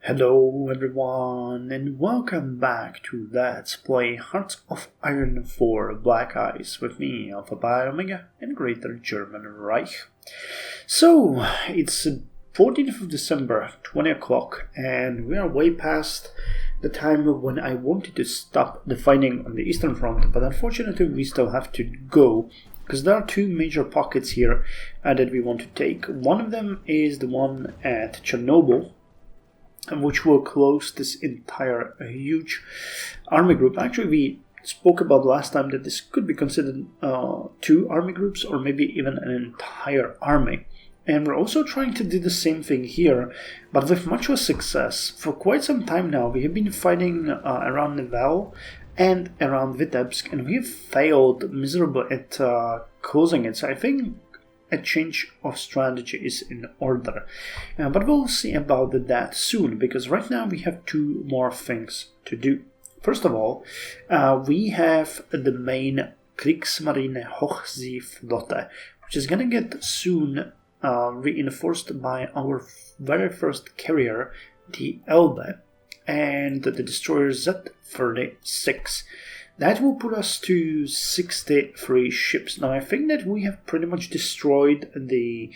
Hello everyone and welcome back to Let's Play Hearts of Iron 4 Black Ice with me, Alpha Pi Omega and Greater German Reich. So, it's 14th of December, 20 o'clock, and we are way past the time when I wanted to stop the fighting on the Eastern Front, but unfortunately we still have to go, because there are two major pockets here that we want to take. One of them is the one at Chernobyl, which will close this entire huge army group. Actually, we spoke about last time that this could be considered two army groups or maybe even an entire army. And we're also trying to do the same thing here, but with much less success. For quite some time now, we have been fighting around Naval and around Vitebsk, and we have failed miserably at closing it. So I think a change of strategy is in order, but we'll see about that soon, because right now we have two more things to do. First of all, we have the main Kriegsmarine Hochseeflotte, which is gonna get soon reinforced by our very first carrier, the Elbe, and the destroyer Z-36. That will put us to 63 ships. Now, I think that we have pretty much destroyed the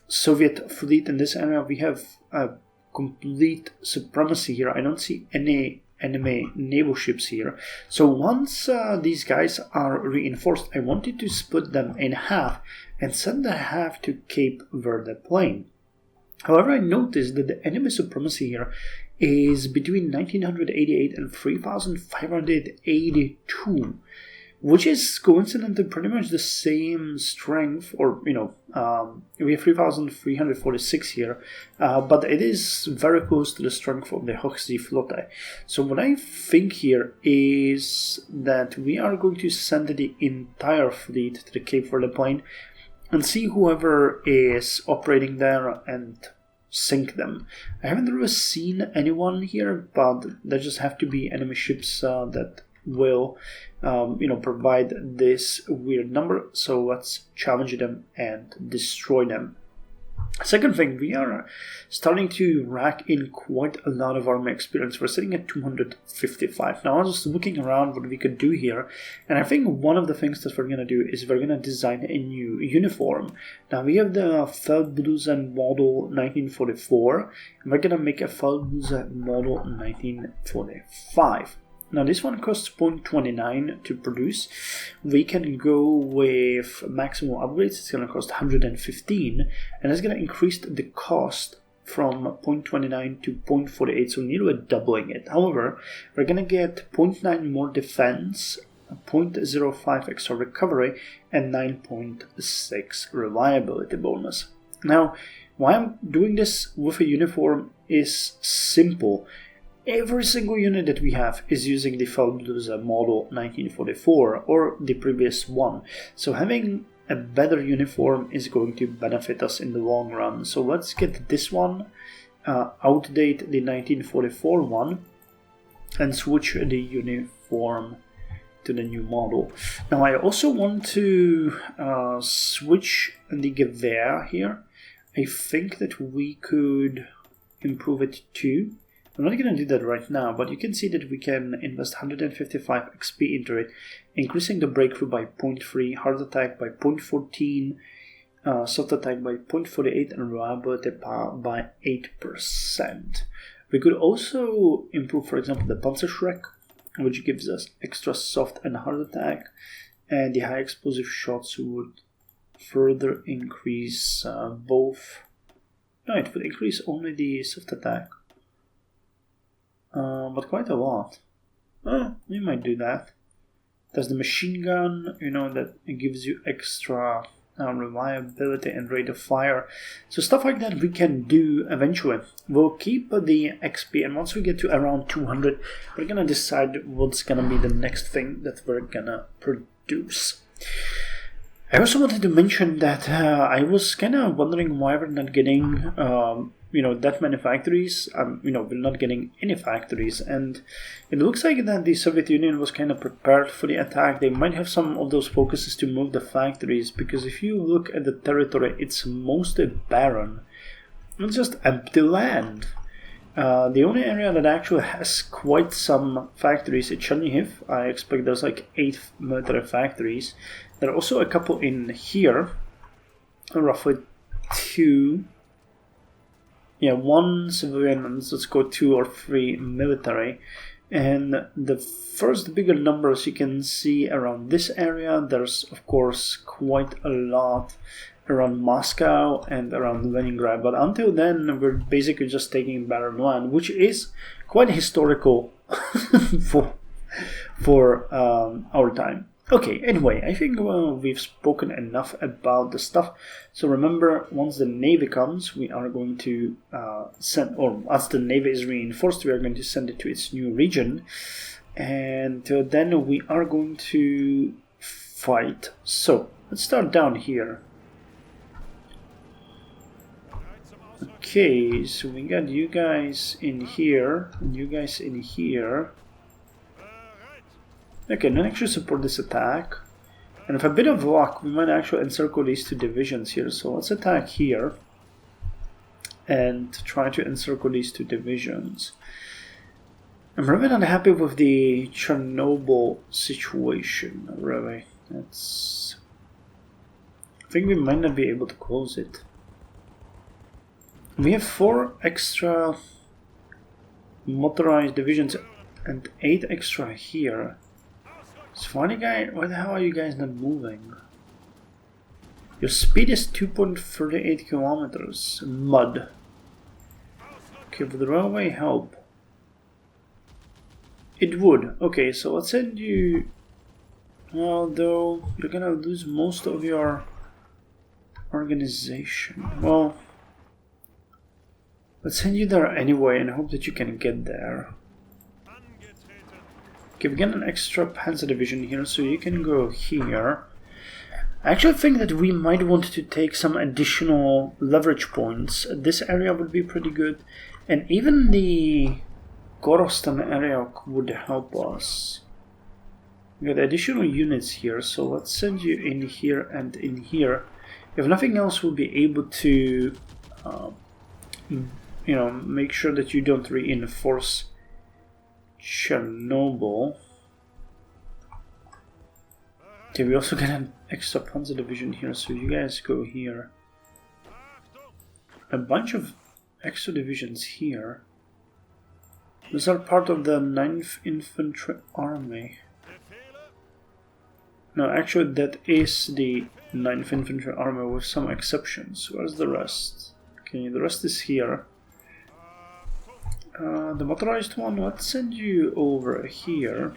Soviet fleet in this area. We have a complete supremacy here. I don't see any enemy naval ships here. So once these guys are reinforced, I wanted to split them in half and send the half to Cape Verde Plain. However, I noticed that the enemy supremacy here is between 1988 and 3582, which is coincidentally pretty much the same strength, or we have 3346 here, but it is very close to the strength of the Hochseeflotte. So what I think here is that we are going to send the entire fleet to the Cape Verde Plain and see whoever is operating there and sink them. I haven't really seen anyone here, but there just have to be enemy ships that will provide this weird number. So let's challenge them and destroy them. Second thing, we are starting to rack in quite a lot of army experience. We're sitting at 255. Now I was just looking around what we could do here, and I think one of the things that we're going to do is we're going to design a new uniform. Now we have the Feldbluse model 1944, and we're going to make a Feldbluse model 1945. Now this one costs 0.29 to produce. We can go with maximum upgrades. It's going to cost 115, and it's going to increase the cost from 0.29 to 0.48, so nearly doubling it. However, we're going to get 0.9 more defense, 0.05 extra recovery, and 9.6 reliability bonus. Now, why I'm doing this with a uniform is simple. Every single unit that we have is using the Feldbluse model 1944 or the previous one. So having a better uniform is going to benefit us in the long run. So let's get this one, outdate the 1944 one, and switch the uniform to the new model. Now I also want to switch the Gewehr here. I think that we could improve it too. I'm not going to do that right now, but you can see that we can invest 155 XP into it, increasing the breakthrough by 0.3, hard attack by 0.14, soft attack by 0.48, and reliability by 8%. We could also improve, for example, the Panzerschreck, which gives us extra soft and hard attack, and the high explosive shots would further increase both. No, it would increase only the soft attack. But quite a lot. We might do that. There's the machine gun, that gives you extra reliability and rate of fire. So stuff like that we can do eventually. We'll keep the XP, and once we get to around 200, we're gonna decide what's gonna be the next thing that we're gonna produce. I also wanted to mention that I was kind of wondering why we're not getting that many factories. We're not getting any factories, and it looks like that the Soviet Union was kind of prepared for the attack. They might have some of those focuses to move the factories, because if you look at the territory, it's mostly barren. It's just empty land. The only area that actually has quite some factories is Chernobyl. I expect there's like 8 military factories. There are also a couple in here, roughly 2. Yeah, 1 civilian, and let's go 2 or 3 military. And the first bigger numbers you can see around this area. There's of course quite a lot around Moscow and around Leningrad, but until then we're basically just taking barren land, which is quite historical for our time. Okay, anyway, I think we've spoken enough about the stuff. So remember, once the Navy comes, we are going to send, or as the Navy is reinforced, we are going to send it to its new region. And then we are going to fight. So, let's start down here. Okay, so we got you guys in here, and you guys in here. Okay, then actually support this attack. And with a bit of luck, we might actually encircle these 2 divisions here. So let's attack here and try to encircle these 2 divisions. I'm really not happy with the Chernobyl situation, really. I think we might not be able to close it. We have 4 extra motorized divisions and 8 extra here. So why the hell are you guys not moving? Your speed is 2.38 kilometers. Mud. Okay, would the railway help? It would. Okay, so let's send you... Although you're gonna lose most of your organization. Well, let's send you there anyway and hope that you can get there. Okay, we get an extra panzer division here, so you can go here. I actually think that we might want to take some additional leverage points. This area would be pretty good, and even the Gorostan area would help us. We got additional units here, so let's send you in here and in here. If nothing else, we'll be able to, make sure that you don't reinforce Chernobyl. Okay, we also get an extra panzer division here, so you guys go here. A bunch of extra divisions here. These are part of the 9th Infantry Army. No, actually that is the 9th Infantry Army with some exceptions. Where's the rest? Okay, the rest is here. The motorized one, let's send you over here.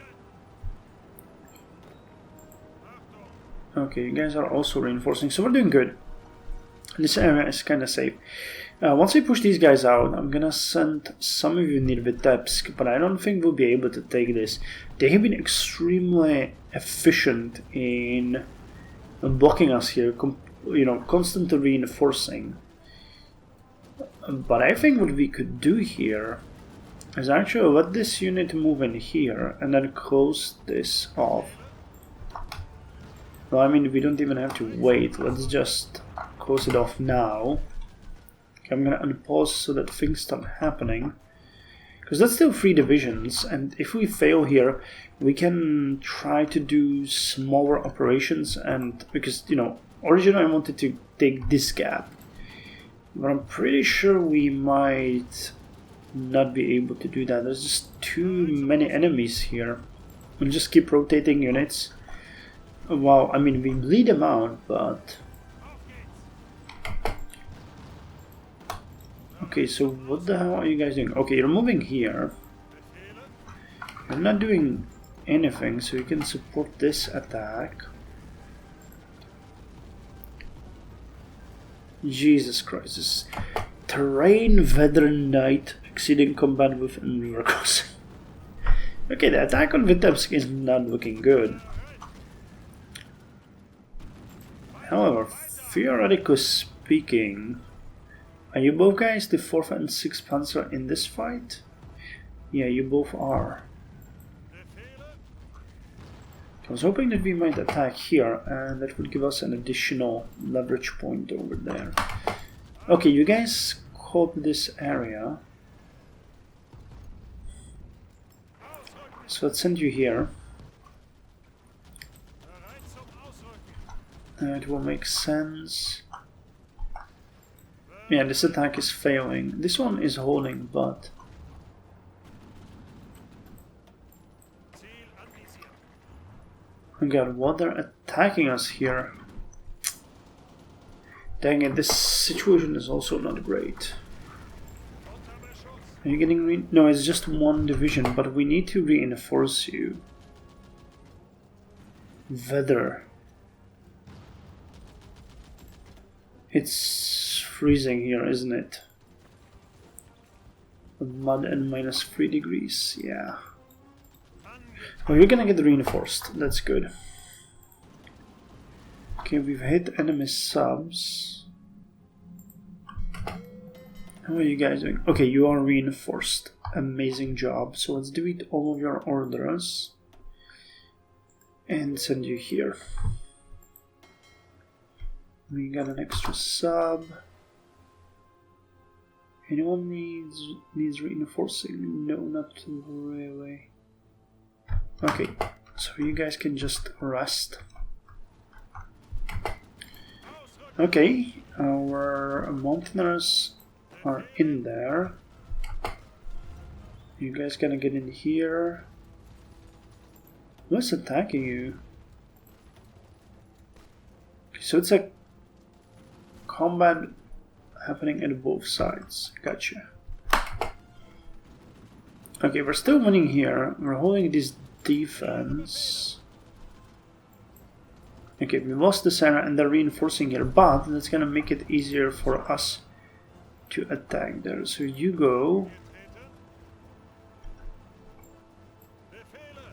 Okay, you guys are also reinforcing, so we're doing good. This area is kind of safe. Once we push these guys out, I'm gonna send some of you near Vitebsk, but I don't think we'll be able to take this. They have been extremely efficient in blocking us here, constantly reinforcing. But I think what we could do here is actually let this unit move in here and then close this off. Well, I mean, we don't even have to wait. Let's just close it off now. Okay, I'm gonna unpause so that things stop happening. Because that's still 3 divisions, and if we fail here, we can try to do smaller operations, and because, originally I wanted to take this gap. But I'm pretty sure we might not be able to do that. There's just too many enemies here. We'll just keep rotating units. Well, I mean, we bleed them out, but... Okay, so what the hell are you guys doing? Okay, you're moving here. You're not doing anything, so you can support this attack. Jesus Christ, this terrain veteran knight exceeding combat with river crossing. Okay, the attack on Vitebsk is not looking good. However, theoretically speaking, are you both guys the 4th and 6th Panzer in this fight? Yeah, you both are. I was hoping that we might attack here, and that would give us an additional leverage point over there. Okay, you guys hold this area. So let's send you here. It will make sense. Yeah, this attack is failing. This one is holding, but... Oh god, what, they're attacking us here. Dang it, this situation is also not great. Are you getting no, it's just one division, but we need to reinforce you. Weather. It's freezing here, isn't it? Mud and -3 degrees, yeah. Well, you're gonna get reinforced, that's good. Okay, we've hit enemy subs. How are you guys doing? Okay, you are reinforced. Amazing job. So let's delete all of your orders and send you here. We got an extra sub. Anyone needs reinforcing? No, not really. Okay, so you guys can just rest. Okay, our mountaineers are in there. You guys gonna get in here. What's attacking you? Okay, so it's a combat happening at both sides. Gotcha. Okay, we're still winning here. We're holding this defense. Okay, we lost the center and they're reinforcing here, but that's gonna make it easier for us to attack there. So you go.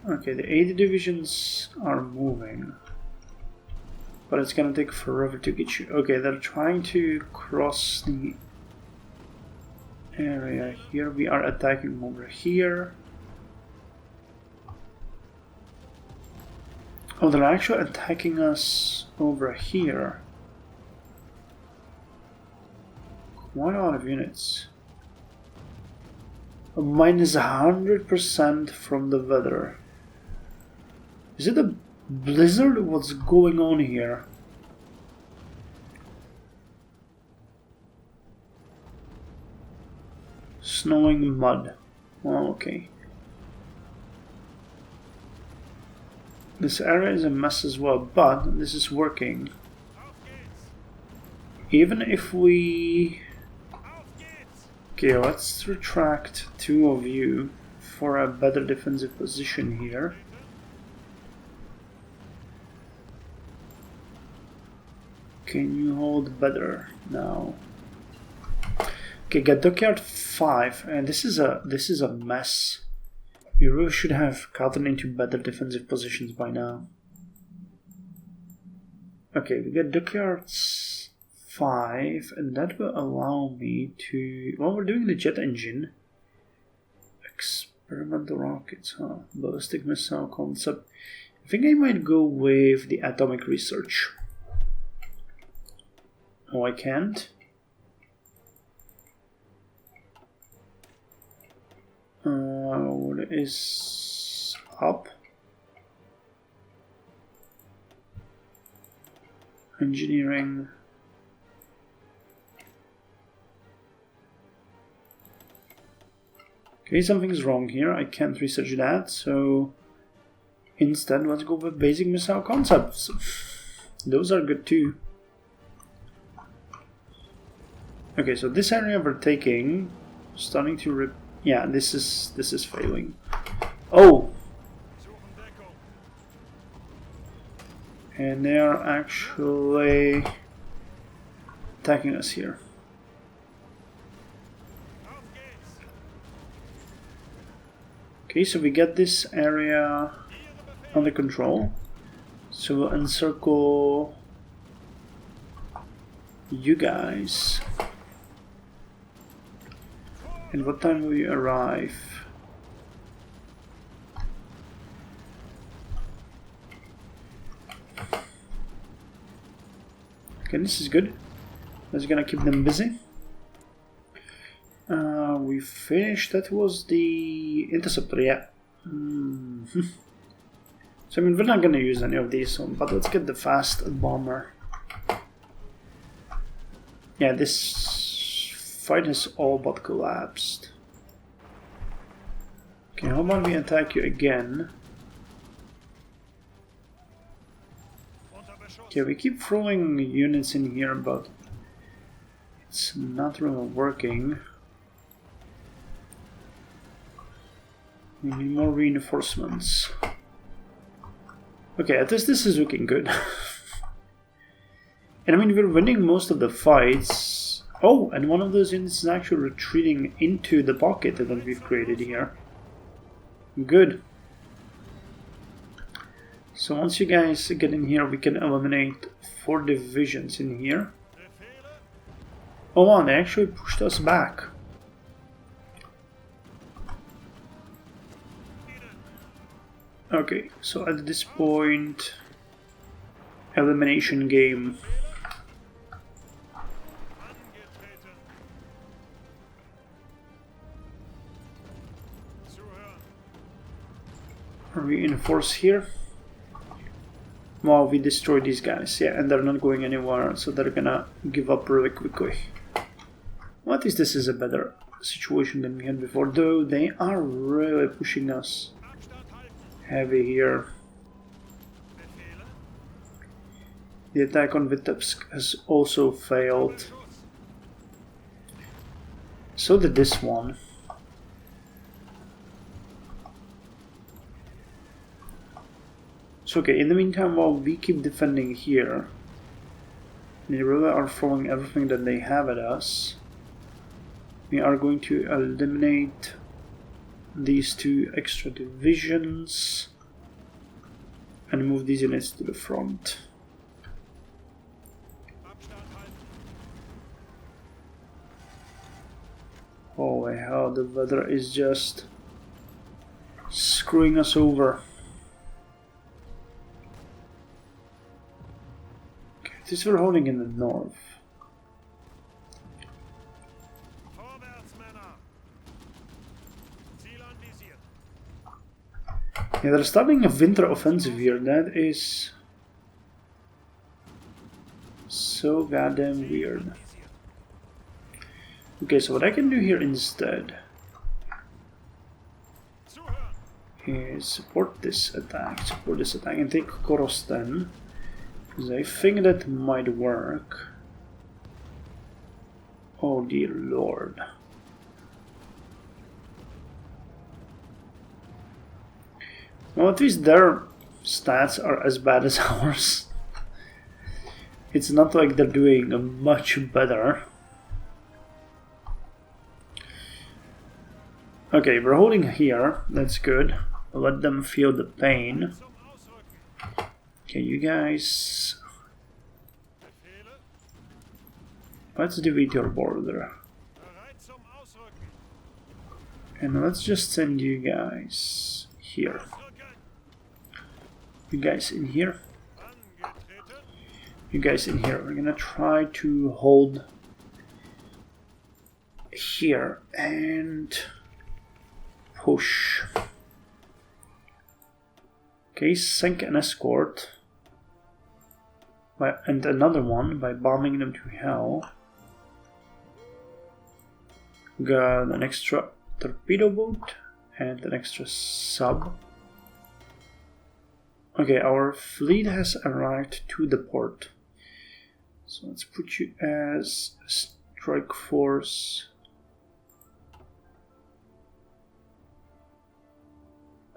Okay, the 80 divisions are moving, but it's gonna take forever to get you. Okay, they're trying to cross the area here. We are attacking over here. Oh, they're actually attacking us over here. Quite a lot of units. A -100% from the weather. Is it a blizzard? What's going on here? Snowing mud. Oh, okay. This area is a mess as well, but this is working. Even if we... Okay, let's retract 2 of you for a better defensive position here. Can you hold better now? Okay, get dockyard 5, and this is a mess. We really should have gotten into better defensive positions by now. Okay, we get dockyards 5, and that will allow me to... Well, we're doing the jet engine. Experimental rockets, huh? Ballistic missile concept. I think I might go with the atomic research. Oh, I can't? What is up? Engineering. Okay, something's wrong here. I can't research that, so instead let's go with basic missile concepts. Those are good too. Okay, so this area we're taking, starting to rip. Yeah, this is failing. Oh! And they are actually attacking us here. Okay, so we get this area under control. So we'll encircle you guys. And what time will you arrive? Okay, this is good. That's gonna keep them busy. We finished. That was the interceptor, yeah. So I mean, we're not gonna use any of these, but let's get the fast bomber. Yeah, this fight has all but collapsed. Okay, how about we attack you again? Okay, we keep throwing units in here, but it's not really working. We need more reinforcements. Okay, at least this is looking good. And I mean, we're winning most of the fights. Oh, and one of those units is actually retreating into the pocket that we've created here. Good. So once you guys get in here, we can eliminate 4 divisions in here. Oh wow, they actually pushed us back. Okay, so at this point, elimination game. Reinforce here. Wow, we destroyed these guys, yeah, and they're not going anywhere, so they're gonna give up really quickly. Well, at least this is a better situation than we had before, though they are really pushing us heavy here. The attack on Vitebsk has also failed. So did this one. So okay, in the meantime, while we keep defending here, they really are throwing everything that they have at us. We are going to eliminate these 2 extra divisions and move these units to the front. Holy hell, the weather is just screwing us over. Okay, this we're holding in the north. Yeah, they're starting a winter offensive here. That is so goddamn weird. Okay, so what I can do here instead is support this attack, and take Korosten, because I think that might work. Oh dear lord. Well, at least their stats are as bad as ours. It's not like they're doing much better. Okay, we're holding here, that's good. Let them feel the pain. Okay, you guys... Let's defeat your border. And let's just send you guys here. You guys in here. You guys in here. We're gonna try to hold here and push. Okay, sink an escort and another one by bombing them to hell. Got an extra torpedo boat and an extra sub. Okay, our fleet has arrived to the port. So let's put you as a strike force.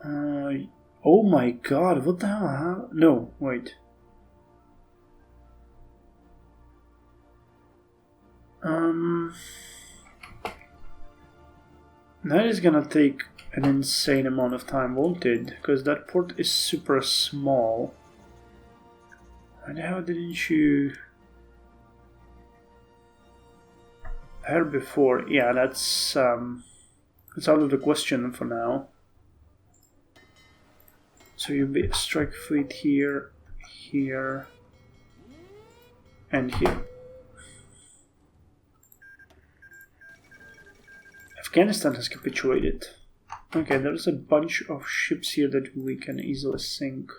Oh my god, what the hell? No, wait. That is gonna take an insane amount of time, won't it? Because that port is super small. And how didn't you... Here before? Yeah, that's out of the question for now. So you'll be a strike fleet here, here, and here. Afghanistan has capitulated. Okay, there's a bunch of ships here that we can easily sink.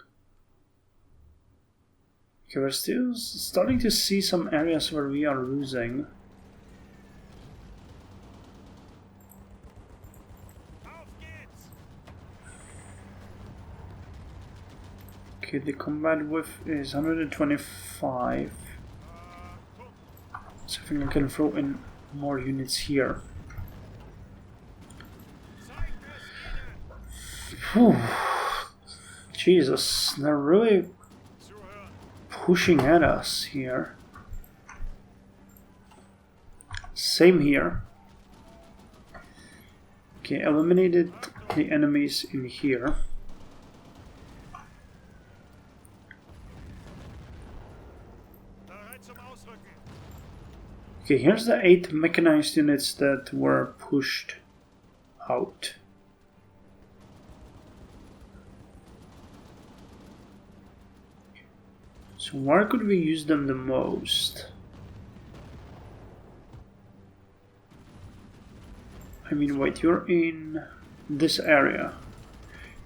Okay, we're still starting to see some areas where we are losing. Okay, the combat width is 125. So I think I can throw in more units here. Whew. Jesus, they're really pushing at us here. Same here. Okay, eliminated the enemies in here. Okay, here's the 8 mechanized units that were pushed out. So where could we use them the most? I mean, wait, you're in this area.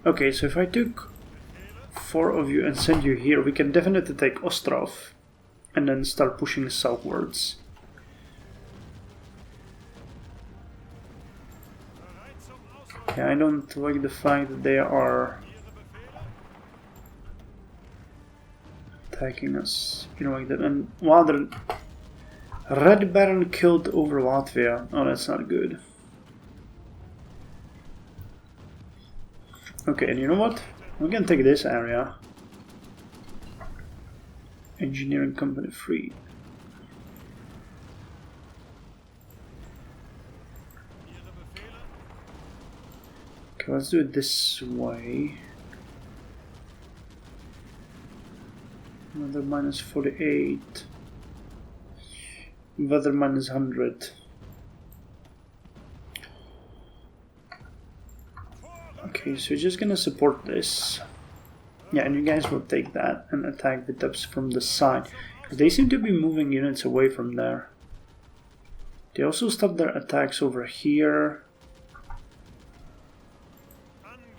Okay, so if I took 4 of you and send you here, we can definitely take Ostrov and then start pushing southwards. Okay, I don't like the fact that they are attacking us, you know, like that. And while the Red Baron killed over Latvia, oh, that's not good. Okay, and you know what? We can take this area. Engineering company free. Okay, let's do it this way. Another minus 48. Weather minus 100. Okay, so you're just gonna support this. Yeah, and you guys will take that and attack the depths from the side. Because they seem to be moving units away from there. They also stop their attacks over here.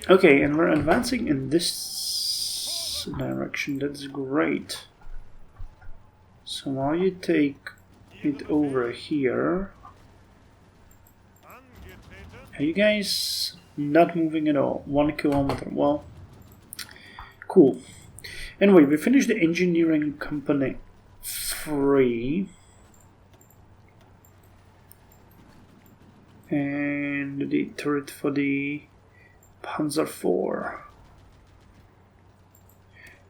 Okay, and we're advancing in this direction. That's great. So while you take it over here, are you guys not moving at all? 1 kilometer. Well, cool. Anyway, we finished the engineering company 3. And the turret for the Panzer 4.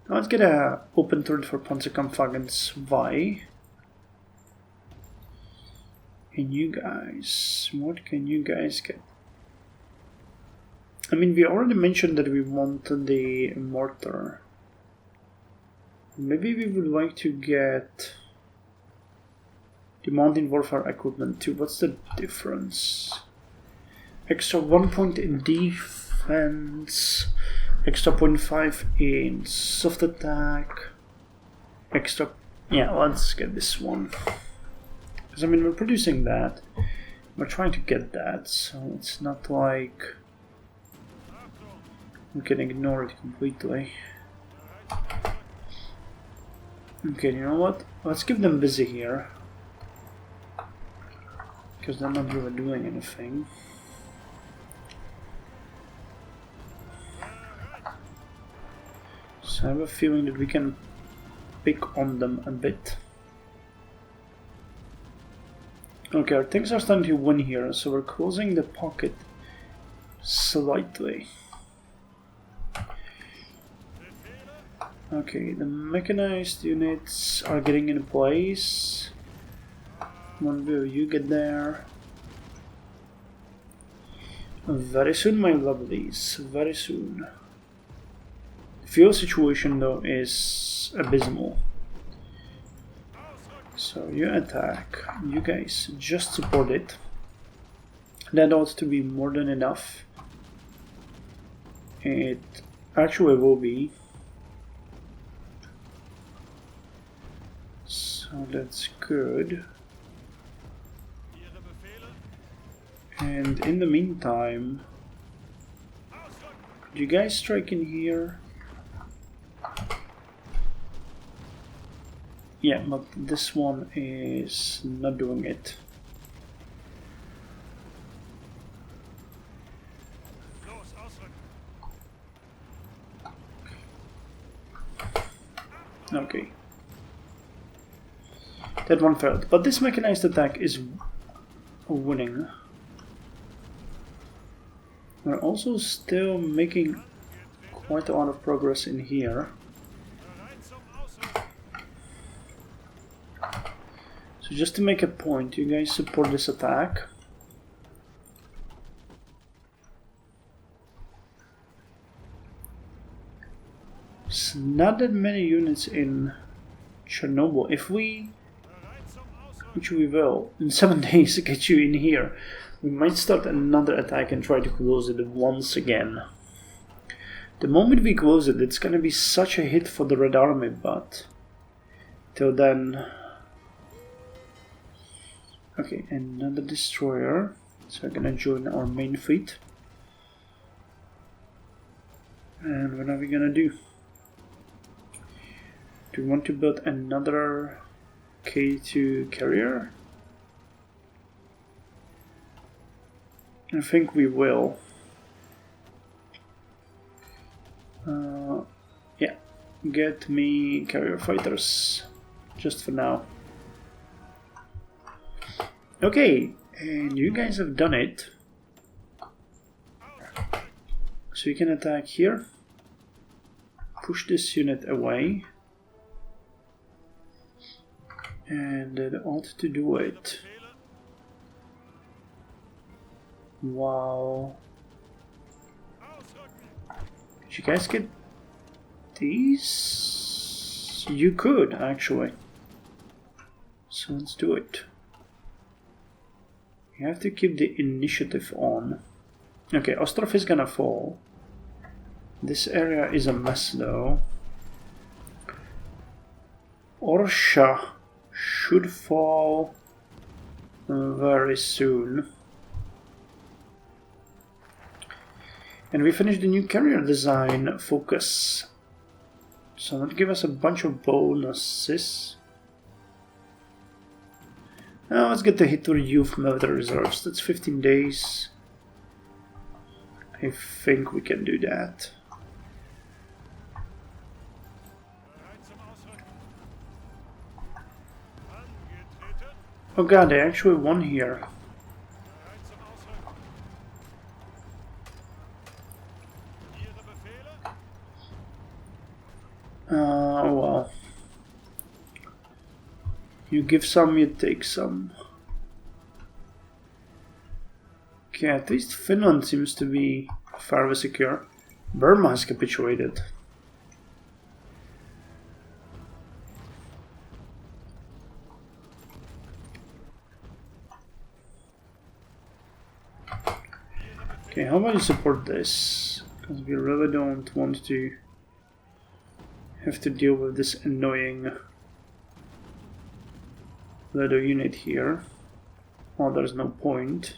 Now let's get a open turret for Panzerkampfwagen 2. And you guys, what can you guys get? I mean, we already mentioned that we want the mortar. Maybe we would like to get the mountain warfare equipment too. What's the difference? Extra 1 point in defense, extra 0.5 in soft attack, extra... Yeah, let's get this one. Because I mean, we're producing that. We're trying to get that, so it's not like we can ignore it completely. Okay, you know what? Let's keep them busy here. Because they're not really doing anything. So I have a feeling that we can pick on them a bit. Okay, our things are starting to win here, so we're closing the pocket slightly. Okay, the mechanized units are getting in place. When will you get there? Very soon, my lovelies, very soon. The fuel situation though is abysmal. So you attack, you guys just support it. That ought to be more than enough. It actually will be. So that's good. And in the meantime, Do you guys strike in here? Yeah, but this one is not doing it. Okay. That one failed, but this mechanized attack is winning. We're also still making quite a lot of progress in here. So just to make a point, you guys support this attack. It's not that many units in Chernobyl. If we, which we will, in 7 days get you in here, we might start another attack and try to close it once again. The moment we close it, it's gonna be such a hit for the Red Army, but till then... Okay, another destroyer. So we're gonna join our main fleet. And what are we gonna do? Do we want to build another K2 carrier? I think we will. Yeah, get me carrier fighters, just for now. Okay, and you guys have done it. So you can attack here, push this unit away, and that ought to do it. Wow. Did you guys get these? You could, actually. So let's do it. You have to keep the initiative on. Okay, Ostrov is gonna fall. This area is a mess though. Orsha should fall very soon. And we finished the new carrier design focus. So that gives us a bunch of bonuses. Now let's get the Hitler Youth Military Reserves. That's 15 days. I think we can do that. Oh god, they actually won here. Well. You give some, you take some. Okay, at least Finland seems to be fairly secure. Burma has capitulated. Okay, how about you support this? Because we really don't want to have to deal with this annoying little unit here. Oh, there's no point.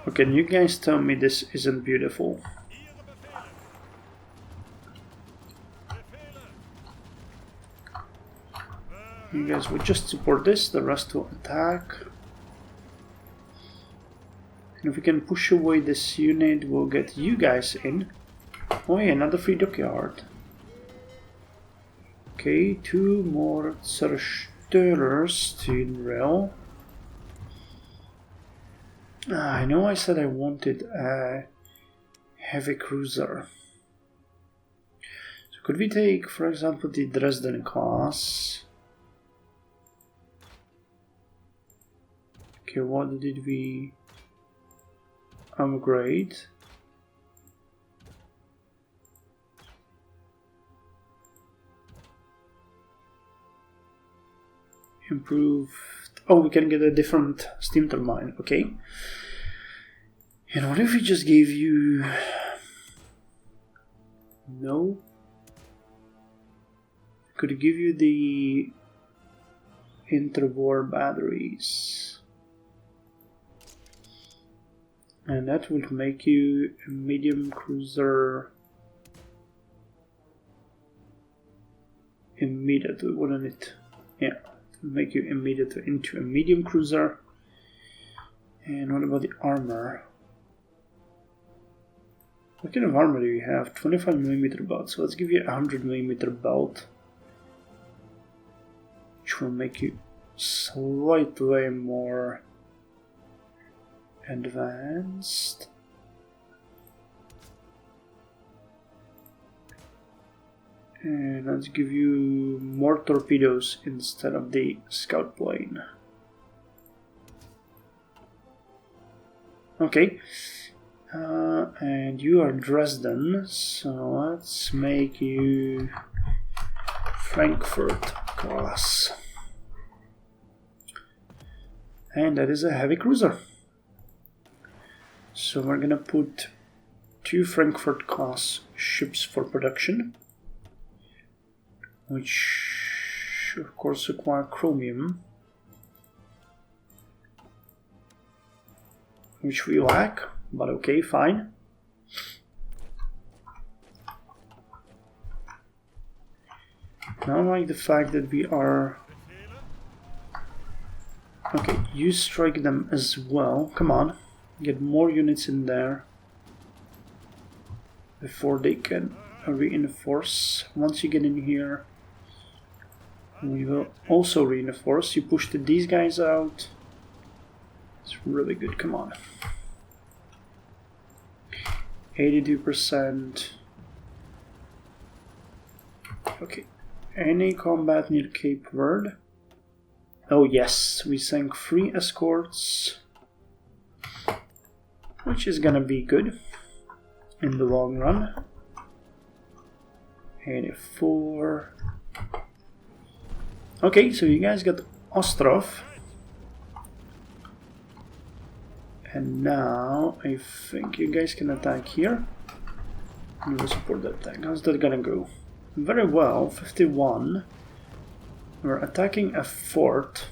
Okay, can you guys tell me this isn't beautiful? You guys would just support this, the rest will attack. And if we can push away this unit, we'll get you guys in. Oh yeah, another free dockyard. Okay, 2 more Zerstörers to rail. I know I said I wanted a heavy cruiser. So could we take, for example, the Dresden class? Okay, what did we upgrade? Improved. Oh, we can get a different steam turbine. Okay. And what if we just gave you... No. Could give you the interwar batteries. And that will make you a medium cruiser immediately, wouldn't it? Yeah, make you immediately into a medium cruiser. And what about the armor? What kind of armor do you have? 25mm belt, so let's give you a 100mm belt, which will make you slightly more advanced. And let's give you more torpedoes instead of the scout plane. Okay, and you are Dresden, so let's make you Frankfurt class. And that is a heavy cruiser. So we're gonna put 2 Frankfurt class ships for production, which of course require chromium, which we lack, but okay, fine. Now I like the fact that we are... Okay, you strike them as well, come on, get more units in there before they can reinforce. Once you get in here, we will also reinforce. You pushed these guys out. It's really good, come on. 82%. Okay, any combat near Cape Verde? Oh yes, we sank 3 escorts, which is gonna be good in the long run. 84. Okay, so you guys got Ostrov. And now I think you guys can attack here. And we'll support that attack. How's that gonna go? Very well, 51. We're attacking a fort.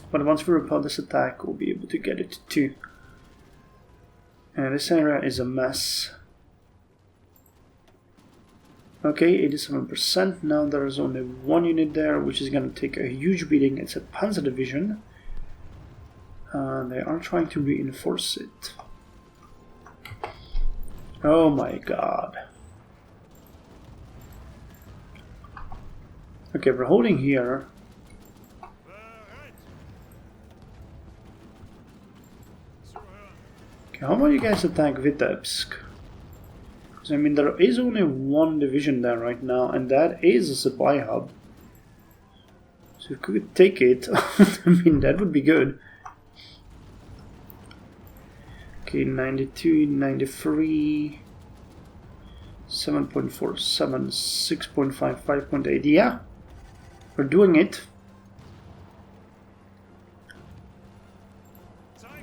But once we repel this attack, we'll be able to get it too. And this area is a mess. Okay, 87%. Now there's only 1 unit there, which is gonna take a huge beating. It's a Panzer division. They are trying to reinforce it. Oh my god. Okay, we're holding here. Okay, how about you guys attack Vitebsk? Because I mean, there is only 1 division there right now, and that is a supply hub. So if we could take it, I mean, that would be good. Okay, 92, 93, 7.47, 6.5, 5.8, yeah, we're doing it.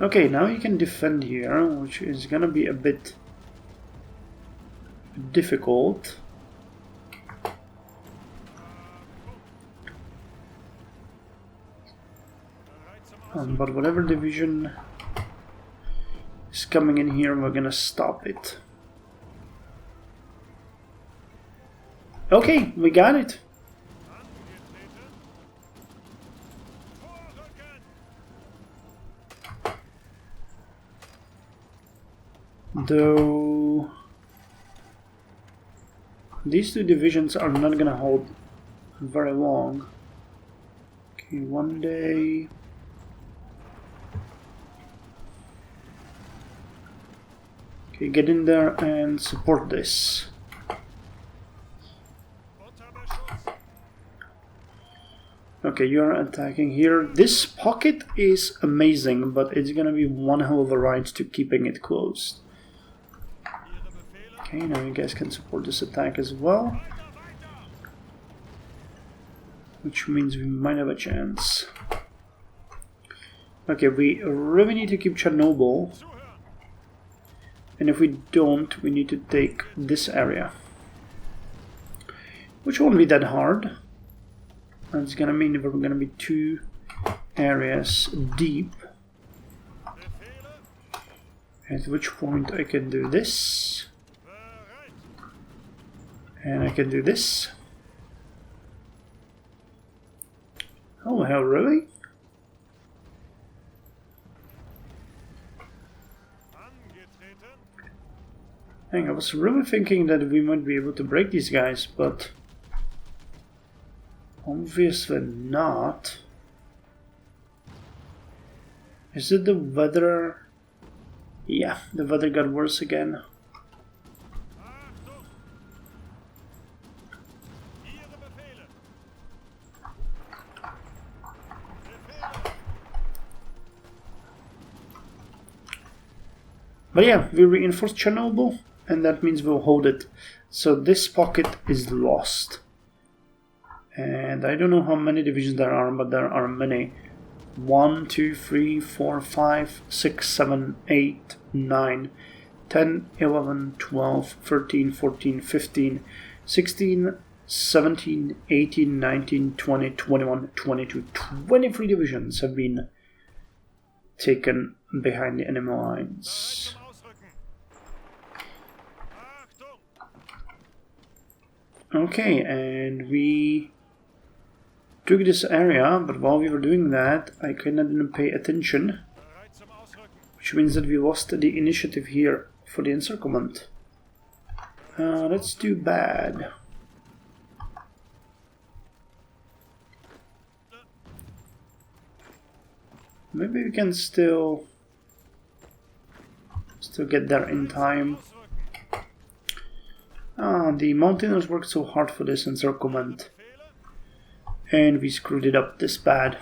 Okay, now you can defend here, which is gonna be a bit difficult. But whatever division is coming in here, we're gonna stop it. Okay, we got it. Though these 2 divisions are not gonna hold very long. Okay, 1 day. Okay, get in there and support this. Okay, you're attacking here. This pocket is amazing, but it's gonna be one hell of a ride to keeping it closed. Okay, now you guys can support this attack as well. Which means we might have a chance. Okay, we really need to keep Chernobyl. And if we don't, we need to take this area. Which won't be that hard. That's gonna mean we're gonna be 2 areas deep. At which point I can do this. And I can do this. Oh hell, really? Dang, I was really thinking that we might be able to break these guys, but obviously not. Is it the weather? Yeah, the weather got worse again. But yeah, we reinforced Chernobyl, and that means we'll hold it. So this pocket is lost. And I don't know how many divisions there are, but there are many. 1, 2, 3, 4, 5, 6, 7, 8, 9, 10, 11, 12, 13, 14, 15, 16, 17, 18, 19, 20, 21, 22, 23 divisions have been taken behind the enemy lines. Okay, and we took this area, but while we were doing that, I kinda didn't pay attention, which means that we lost the initiative here for the encirclement. That's too bad. Maybe we can still get there in time. The Mountaineers worked so hard for this encirclement, and we screwed it up this bad.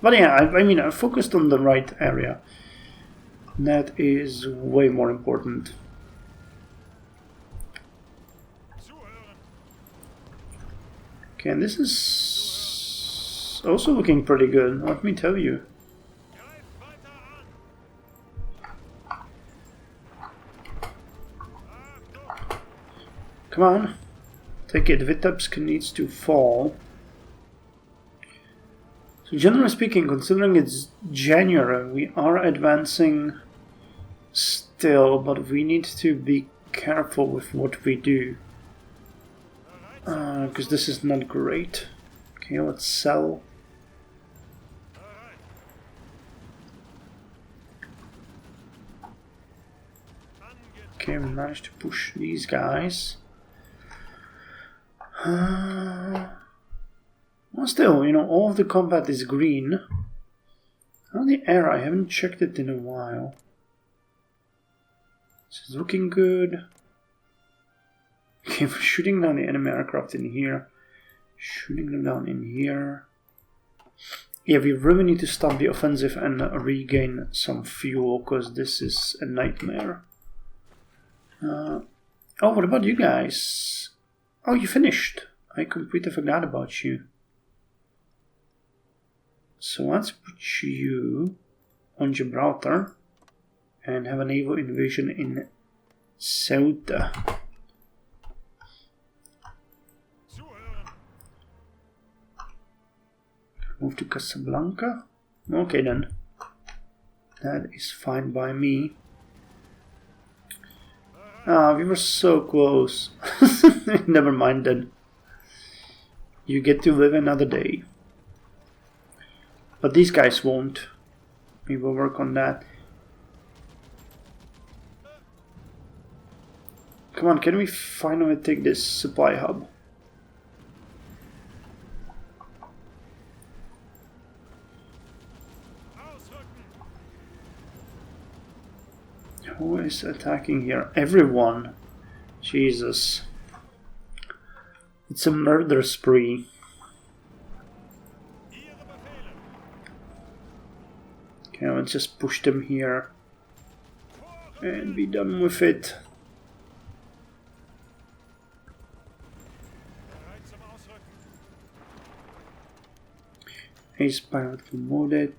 But yeah, I mean, I focused on the right area. That is way more important. Okay, and this is also looking pretty good, let me tell you. Come on, take it. Vitebsk needs to fall. So generally speaking, considering it's January, we are advancing still, but we need to be careful with what we do. Because this is not great. Okay, let's sell. Okay, we managed to push these guys. Well, still, you know, all of the combat is green. How the air? I haven't checked it in a while. This is looking good. Okay, we're shooting down the enemy aircraft in here. Shooting them down in here. Yeah, we really need to stop the offensive and regain some fuel, because this is a nightmare. Oh, what about you guys? Oh, you finished. I completely forgot about you. So let's put you on Gibraltar and have a naval invasion in Ceuta. Move to Casablanca. Okay then. That is fine by me. Ah, we were so close. Never mind then. You get to live another day. But these guys won't. We will work on that. Come on, can we finally take this supply hub? Who is attacking here? Everyone. Jesus. It's a murder spree. Okay, let's just push them here and be done with it. Ace pilot promoted.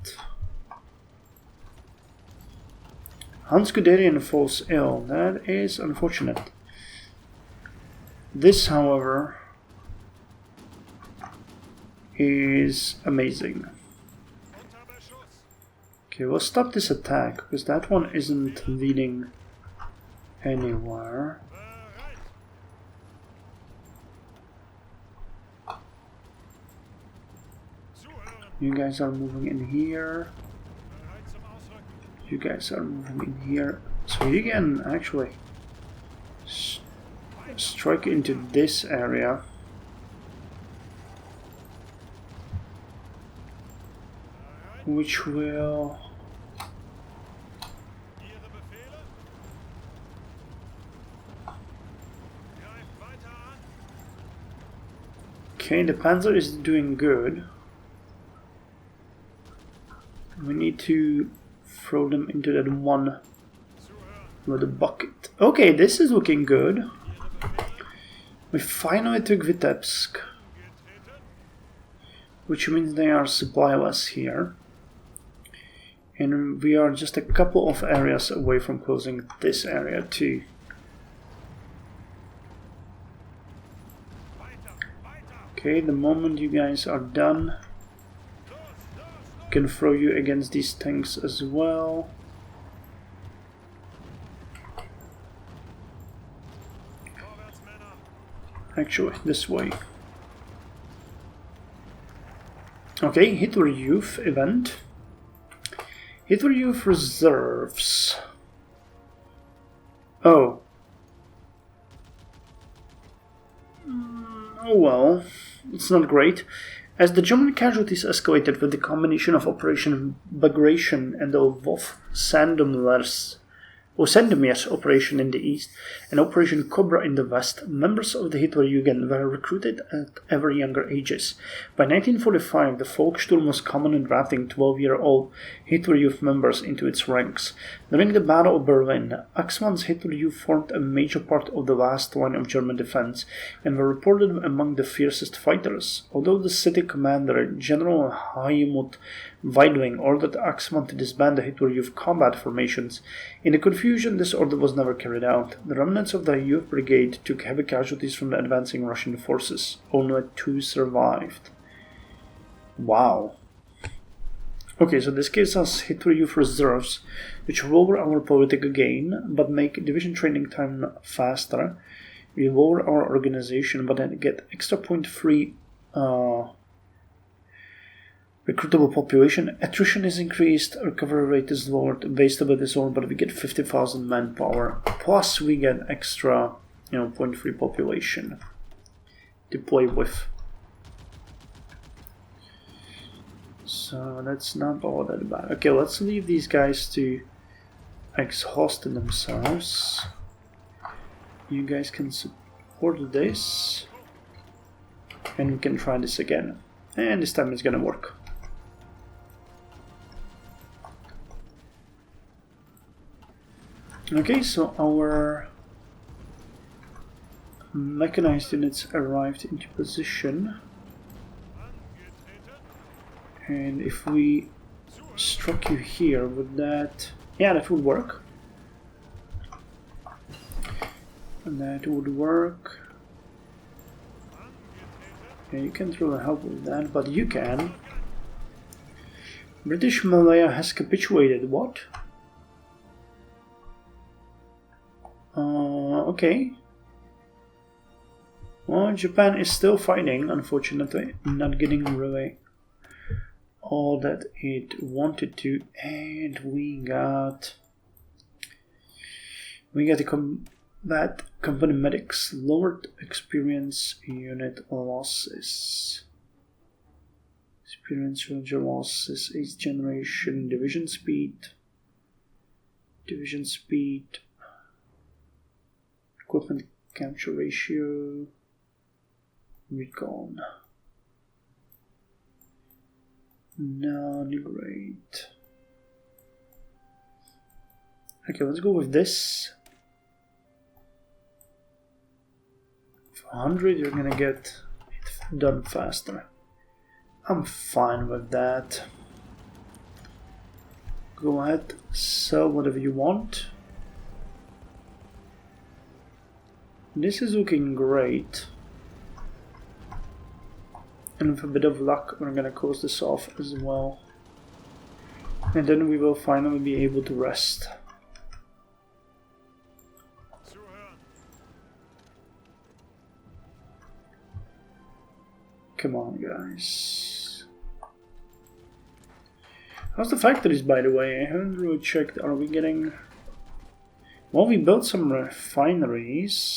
Hans Guderian falls ill. That is unfortunate. This, however, is amazing. Okay, Okay, we'll stop this attack because that one isn't leading anywhere. You guys are moving in here. You guys are moving in here. So you can actually strike into this area. Which will... Okay, the Panzer is doing good. We need to throw them into that one with a bucket. Okay, this is looking good. We finally took Vitebsk, which means they are supplyless here. And we are just a couple of areas away from closing this area too. Okay, the moment you guys are done, can throw you against these tanks as well. Actually, this way. Okay, Hitler Youth event. Hitler Youth reserves. Oh. Oh well, it's not great. As the German casualties escalated with the combination of Operation Bagration and the Lvov Sandomierz operation in the east and Operation Cobra in the west, members of the Hitlerjugend were recruited at ever younger ages. By 1945, the Volkssturm was common in drafting 12-year-old Hitler Youth members into its ranks. During the Battle of Berlin, Axmann's Hitler Youth formed a major part of the last line of German defense and were reported among the fiercest fighters. Although the city commander, General Heimut Weidling, ordered Axmann to disband the Hitler Youth combat formations, in the confusion this order was never carried out. The remnants of the Youth Brigade took heavy casualties from the advancing Russian forces. Only 2 survived. Wow. Okay, so this gives us Hitler Youth reserves, which lower our political gain, but make division training time faster. We lower our organization, but then get extra 0.3 recruitable population. Attrition is increased, recovery rate is lowered, base stability is lowered, but we get 50,000 manpower. Plus we get extra, 0.3 population to play with. So that's not all that bad. Okay, let's leave these guys to exhaust themselves. You guys can support this. And we can try this again. And this time it's gonna work. Okay, so our mechanized units arrived into position. And if we struck you here, would that... Yeah, that would work. And that would work. Yeah, you can't really help with that, but you can. British Malaya has capitulated. What? Okay. Well, Japan is still fighting, unfortunately. Not getting really all that it wanted to. And we got the combat company medics. Lowered experience unit losses. Experience soldier losses. 8th generation. Division speed. Equipment capture ratio. Recon. Not great. Okay, let's go with this. For 100, you're gonna get it done faster. I'm fine with that. Go ahead, sell whatever you want. This is looking great. And with a bit of luck, we're gonna close this off as well. And then we will finally be able to rest. Come on, guys. How's the factories, by the way? I haven't really checked. Are we getting... Well, we built some refineries,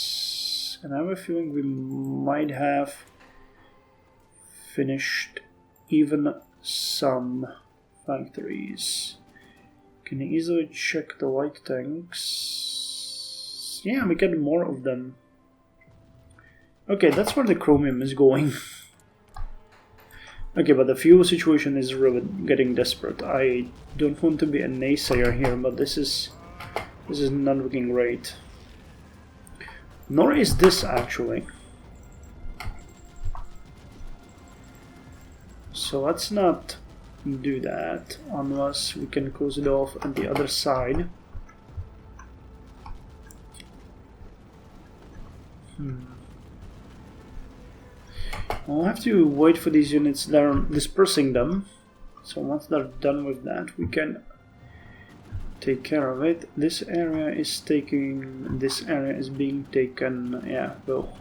and I have a feeling we might have finished even some factories. Can easily check the light tanks. Yeah, we get more of them. Okay, that's where the chromium is going. Okay, but the fuel situation is really getting desperate. I don't want to be a naysayer here, but this is not looking great. Nor is this, actually. So let's not do that unless we can close it off on the other side. I'll have to wait for these units. They're dispersing them. So once they're done with that, we can take care of it. This area is taking... This area is being taken... Yeah, well,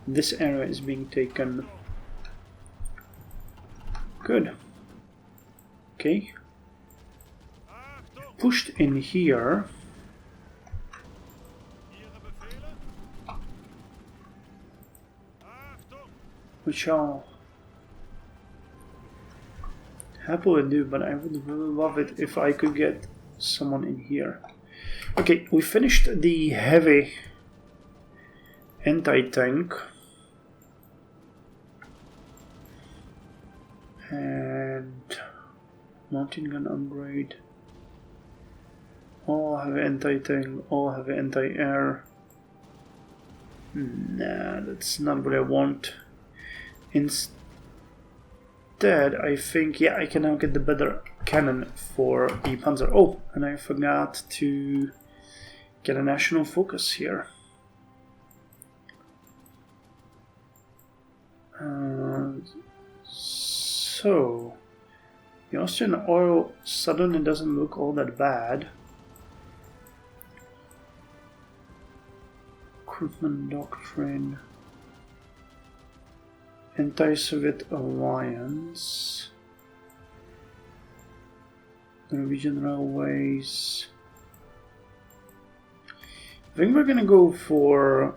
this area is being taken. Good. Okay. Pushed in here. Which I'll happily do, but I would really love it if I could get someone in here. Okay, we finished the heavy anti-tank. And mountain gun upgrade. All heavy anti-tank, all heavy anti-air. Nah, that's not what I want. Instead, I think, yeah, I can now get the better cannon for the Panzer. Oh, and I forgot to get a national focus here. So, the Austrian oil suddenly doesn't look all that bad. Recruitment doctrine. Anti-Soviet alliance. Norwegian railways. I think we're gonna go for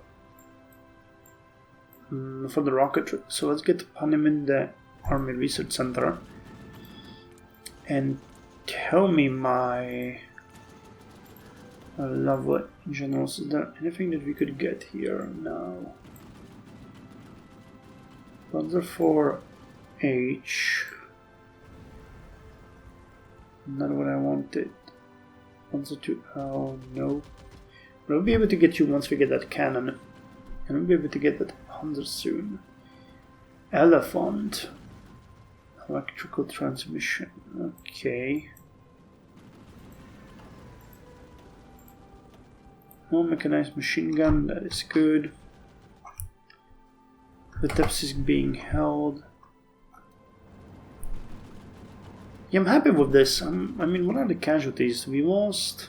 the rocket. So let's get Panem in the Army Research Center. And tell me, my lovely generals, is there anything that we could get here? No. Panzer 4H. Not what I wanted. Panzer 2L, no. We'll be able to get you once we get that cannon. And we'll be able to get that Panzer soon. Elephant. Electrical transmission. Okay. No mechanized machine gun, that is good. The Vitebsk is being held. Yeah, I'm happy with this. I mean, what are the casualties? We lost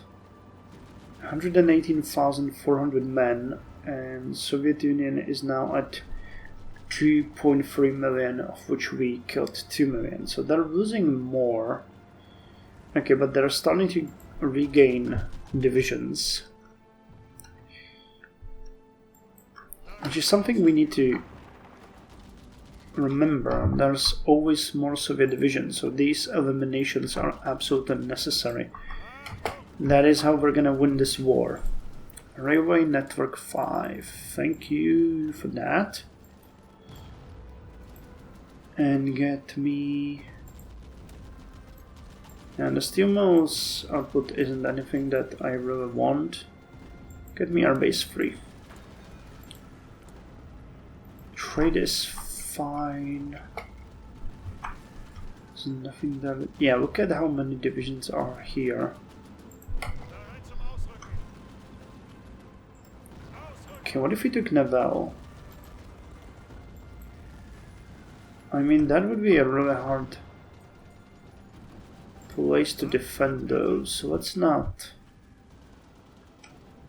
118,400 men, and Soviet Union is now at 2.3 million, of which we killed 2 million. So they're losing more. Okay, but they're starting to regain divisions, which is something we need to remember. There's always more Soviet divisions, so these eliminations are absolutely necessary. That is how we're gonna win this war. Railway Network 5. Thank you for that. And get me... And the steel mills output isn't anything that I really want. Get me our base 3. Trade is fine. There's nothing there. Yeah, look at how many divisions are here. Okay, what if we took Naval? I mean, that would be a really hard place to defend those, so let's not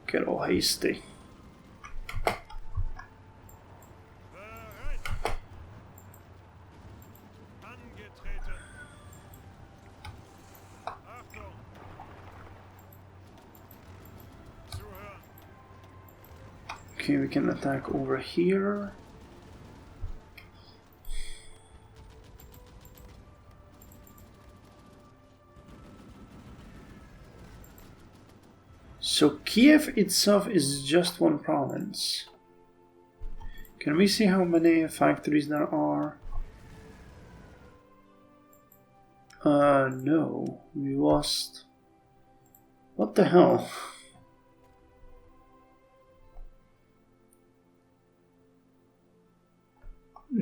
get all hasty. Okay, we can attack over here. So Kiev itself is just one province. Can we see how many factories there are? No, we lost. What the hell?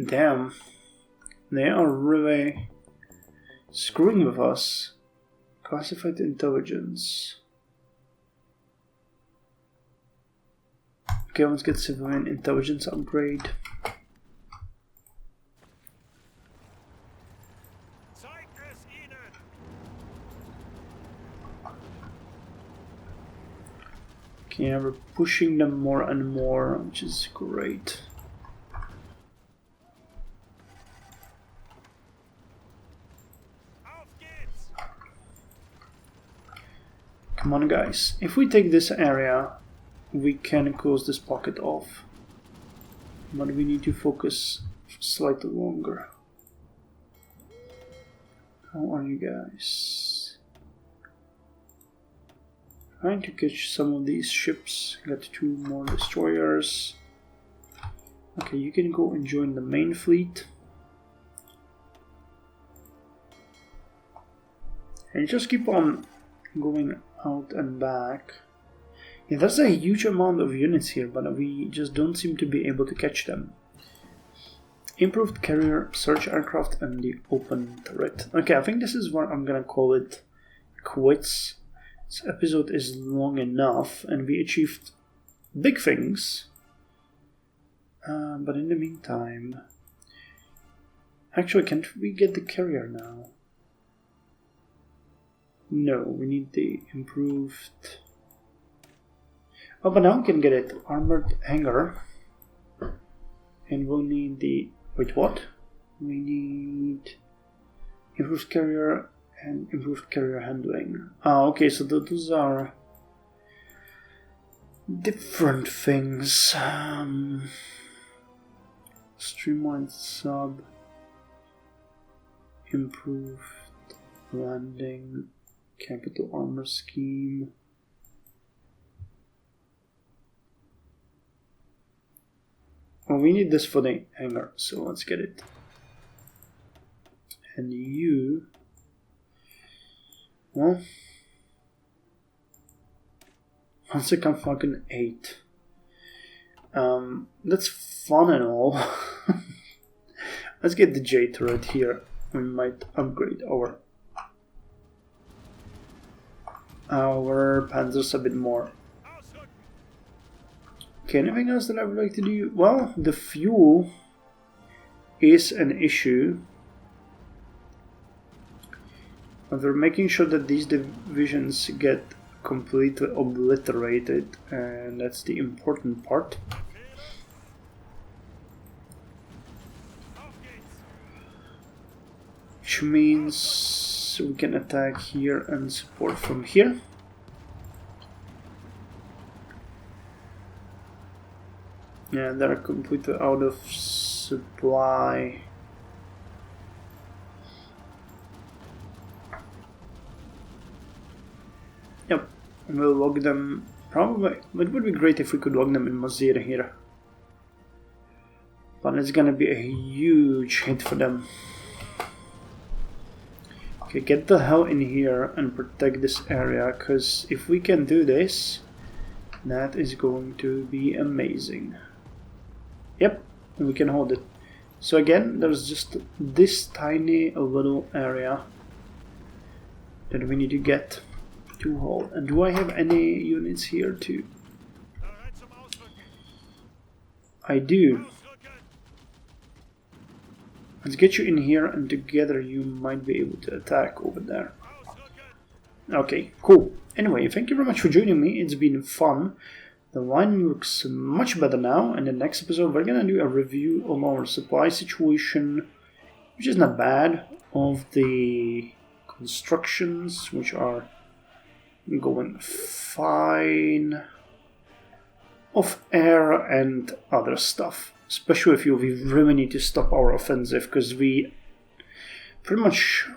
Damn, they are really screwing with us. Classified intelligence. Okay, let's get civilian intelligence upgrade. Okay, we're pushing them more and more, which is great. Come on, guys. If we take this area, we can close this pocket off. But we need to focus slightly longer. How are you guys? Trying to catch some of these ships. Got 2 more destroyers. Okay, you can go and join the main fleet. And just keep on going out and back. Yeah, there's a huge amount of units here, but we just don't seem to be able to catch them. Improved carrier, search aircraft, and the open turret. Okay, I think this is what I'm gonna call it quits. This episode is long enough, and we achieved big things. But in the meantime... Actually, can't we get the carrier now? No, we need the improved... Oh, but now we can get it. Armored hangar. And we'll need the... Wait, what? We need... Improved carrier and improved carrier handling. Ah, okay, so those are... different things. Streamlined sub. Improved landing. Capital armor scheme. Well, we need this for the hangar, so let's get it. And you... Well... Once I come fucking 8. That's fun and all. Let's get the J turret here. We might upgrade our panzers a bit more. Okay, anything else that I would like to do? Well, the fuel is an issue. But we're making sure that these divisions get completely obliterated, and that's the important part. Which means we can attack here and support from here. Yeah, they're completely out of supply. Yep, we'll log them. Probably, it would be great if we could log them in Mozilla here. But it's gonna be a huge hit for them. Okay, get the hell in here and protect this area, because if we can do this, that is going to be amazing. Yep, we can hold it. So again, there's just this tiny little area that we need to get to hold. And do I have any units here too? I do. Let's get you in here, and together you might be able to attack over there. Okay, cool. Anyway, thank you very much for joining me. It's been fun. The line looks much better now. In the next episode, we're gonna do a review of our supply situation, which is not bad, of the constructions, which are going fine, of air and other stuff. Especially if we really need to stop our offensive, because we pretty much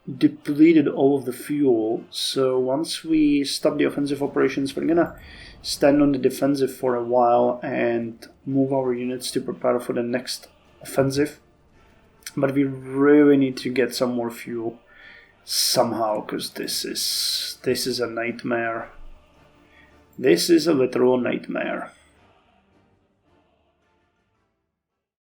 depleted all of the fuel. So once we stop the offensive operations, we're gonna stand on the defensive for a while and move our units to prepare for the next offensive. But we really need to get some more fuel somehow, because this is a nightmare. This is a literal nightmare.